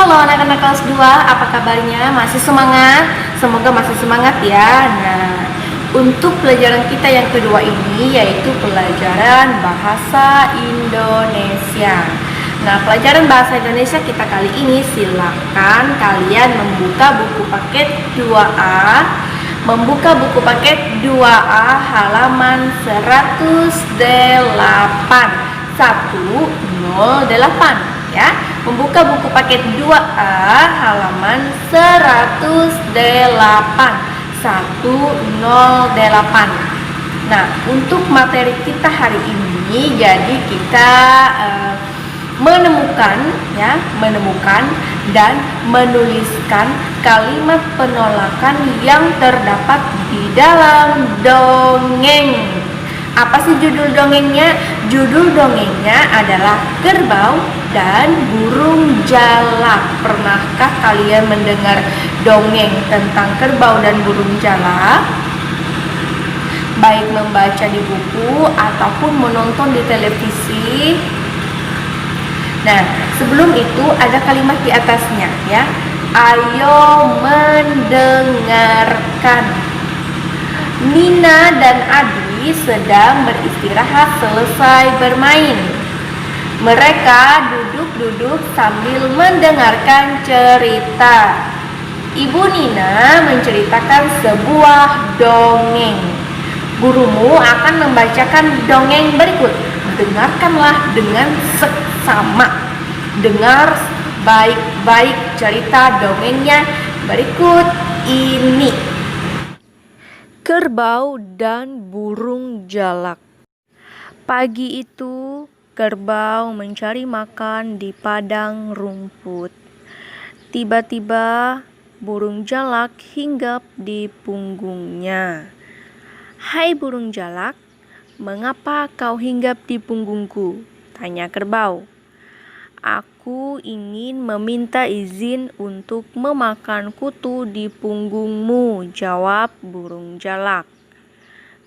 Halo anak-anak kelas 2, apa kabarnya? Masih semangat? Semoga masih semangat ya. Nah, untuk pelajaran kita yang kedua ini yaitu pelajaran bahasa Indonesia. Nah, pelajaran bahasa Indonesia kita kali ini silakan kalian membuka buku paket 2A. Membuka buku paket 2A halaman 108 ya. Membuka buku paket 2A halaman 108. Nah, untuk materi kita hari ini jadi kita menemukan dan menuliskan kalimat penolakan yang terdapat di dalam dongeng. Apa sih judul dongengnya? Judul dongengnya adalah Kerbau dan Burung Jalak. Pernahkah kalian mendengar dongeng tentang kerbau dan burung jalak? Baik membaca di buku ataupun menonton di televisi. Nah, sebelum itu ada kalimat di atasnya ya. Ayo mendengarkan. Nina dan Adi sedang beristirahat selesai bermain. Mereka duduk-duduk sambil mendengarkan cerita. Ibu Nina menceritakan sebuah dongeng. Gurumu akan membacakan dongeng berikut. Dengarkanlah dengan seksama. Dengar baik-baik cerita dongengnya berikut ini. Kerbau dan Burung Jalak. Pagi itu, kerbau mencari makan di padang rumput. Tiba-tiba, burung jalak hinggap di punggungnya. Hai burung jalak, mengapa kau hinggap di punggungku? Tanya kerbau. Aku ingin meminta izin untuk memakan kutu di punggungmu, jawab burung jalak.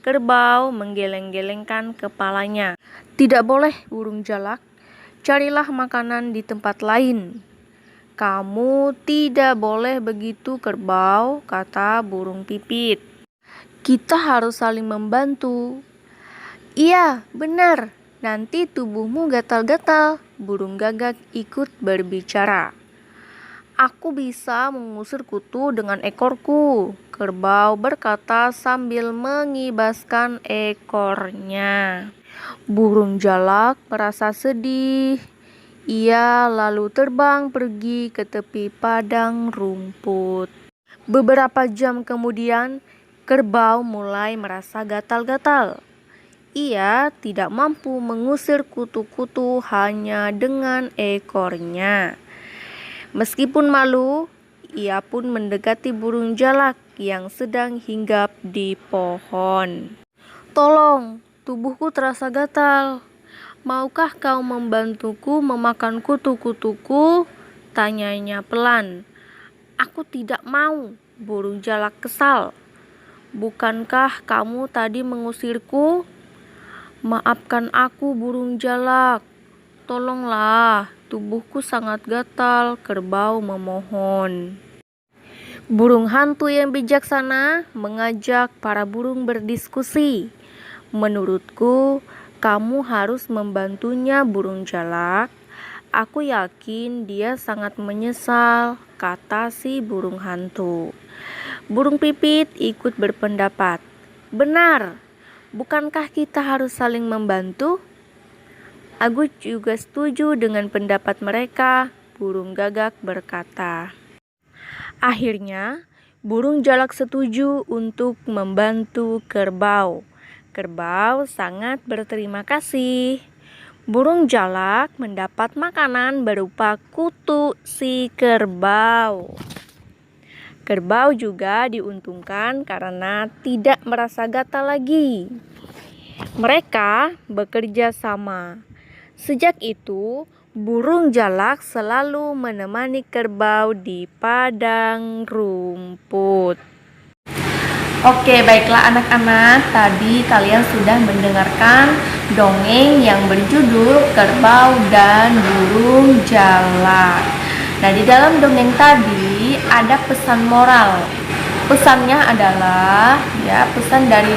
Kerbau menggeleng-gelengkan kepalanya. Tidak boleh burung jalak, carilah makanan di tempat lain. Kamu tidak boleh begitu kerbau, kata burung pipit. Kita harus saling membantu. Iya, benar. Nanti tubuhmu gatal-gatal. Burung gagak ikut berbicara. Aku bisa mengusir kutu dengan ekorku, kerbau berkata sambil mengibaskan ekornya. Burung jalak merasa sedih. Ia lalu terbang pergi ke tepi padang rumput. Beberapa jam kemudian, kerbau mulai merasa gatal-gatal. Ia tidak mampu mengusir kutu-kutu hanya dengan ekornya. Meskipun malu, ia pun mendekati burung jalak yang sedang hinggap di pohon. Tolong, tubuhku terasa gatal. Maukah kau membantuku memakan kutu-kutuku? Tanyanya pelan. Aku tidak mau, burung jalak kesal. Bukankah kamu tadi mengusirku? Maafkan aku burung jalak, tolonglah, tubuhku sangat gatal, kerbau memohon. Burung hantu yang bijaksana mengajak para burung berdiskusi. Menurutku, kamu harus membantunya burung jalak. Aku yakin dia sangat menyesal, kata si burung hantu. Burung pipit ikut berpendapat. Benar. Bukankah kita harus saling membantu? Aku juga setuju dengan pendapat mereka, burung gagak berkata. Akhirnya, burung jalak setuju untuk membantu kerbau. Kerbau sangat berterima kasih. Burung jalak mendapat makanan berupa kutu si kerbau. Kerbau juga diuntungkan karena tidak merasa gatal lagi. Mereka bekerja sama. Sejak itu, burung jalak selalu menemani kerbau di padang rumput. Oke, baiklah anak-anak, tadi kalian sudah mendengarkan dongeng yang berjudul Kerbau dan Burung Jalak. Nah, di dalam dongeng tadi ada pesan moral. Pesannya adalah, ya, pesan dari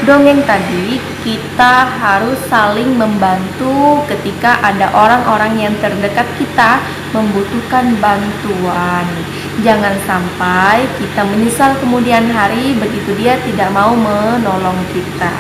dongeng tadi, kita harus saling membantu ketika ada orang-orang yang terdekat kita membutuhkan bantuan. Jangan sampai kita menyesal kemudian hari begitu dia tidak mau menolong kita.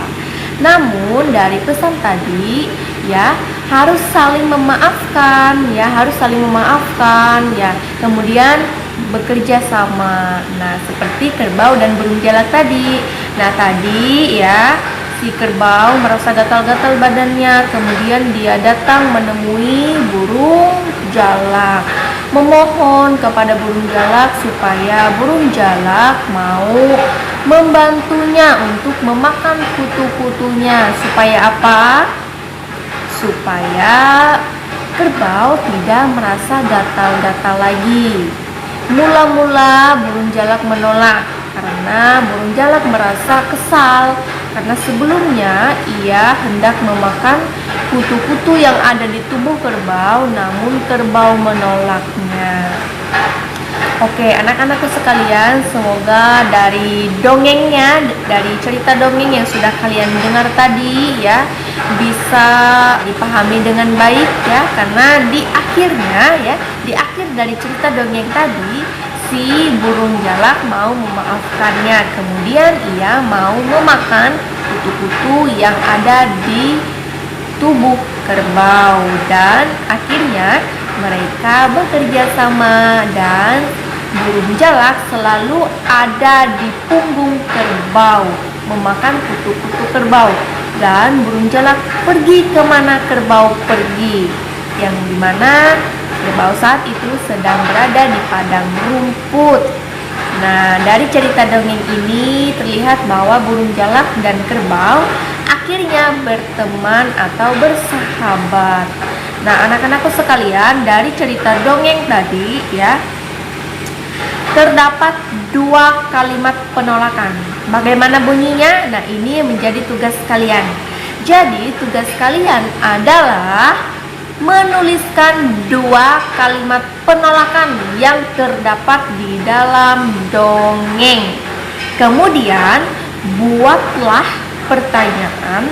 Namun dari pesan tadi, ya, harus saling memaafkan, ya, harus saling memaafkan, ya. Kemudian bekerja sama. Nah, seperti kerbau dan burung jalak tadi. Nah, tadi, ya, si kerbau merasa gatal-gatal badannya, kemudian dia datang menemui burung jalak, memohon kepada burung jalak supaya burung jalak mau membantunya untuk memakan kutu-kutunya. Supaya apa? Supaya kerbau tidak merasa gatal-gatal lagi. Mula-mula burung jalak menolak karena burung jalak merasa kesal karena sebelumnya ia hendak memakan kutu-kutu yang ada di tubuh kerbau, namun kerbau menolaknya. Oke, anak-anakku sekalian, semoga dari dongengnya, dari cerita dongeng yang sudah kalian dengar tadi, ya, bisa dipahami dengan baik, ya, karena di akhirnya, ya, di akhir dari cerita dongeng tadi, si burung jalak mau memaafkannya, kemudian ia mau memakan kutu-kutu yang ada di tubuh kerbau, dan akhirnya mereka bekerja sama dan burung jalak selalu ada di punggung kerbau memakan kutu-kutu kerbau, dan burung jalak pergi kemana kerbau pergi, yang dimana kerbau saat itu sedang berada di padang rumput. Nah, dari cerita dongeng ini terlihat bahwa burung jalak dan kerbau akhirnya berteman atau bersahabat. Nah, anak-anakku sekalian, dari cerita dongeng tadi, ya, terdapat dua kalimat penolakan. Bagaimana bunyinya? Nah, ini menjadi tugas kalian. Jadi, tugas kalian adalah menuliskan dua kalimat penolakan yang terdapat di dalam dongeng. Kemudian, buatlah pertanyaan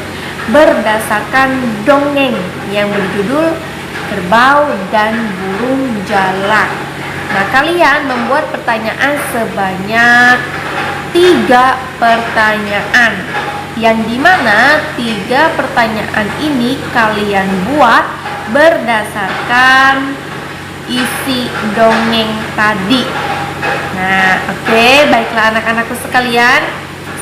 berdasarkan dongeng yang berjudul Kerbau dan Burung Jalak. Nah, kalian membuat pertanyaan sebanyak 3 pertanyaan, yang dimana 3 pertanyaan ini kalian buat berdasarkan isi dongeng tadi. Nah, oke, baiklah anak-anakku sekalian,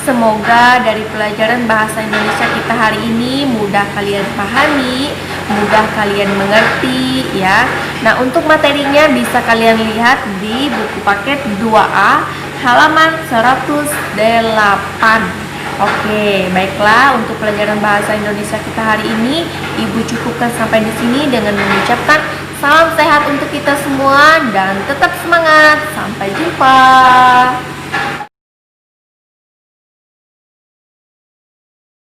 semoga dari pelajaran bahasa Indonesia kita hari ini mudah kalian pahami, mudah kalian mengerti, ya. Nah, untuk materinya bisa kalian lihat di buku paket 2A halaman 108. Oke, baiklah, untuk pelajaran bahasa Indonesia kita hari ini Ibu cukupkan sampai di sini dengan mengucapkan salam sehat untuk kita semua dan tetap semangat. Sampai jumpa.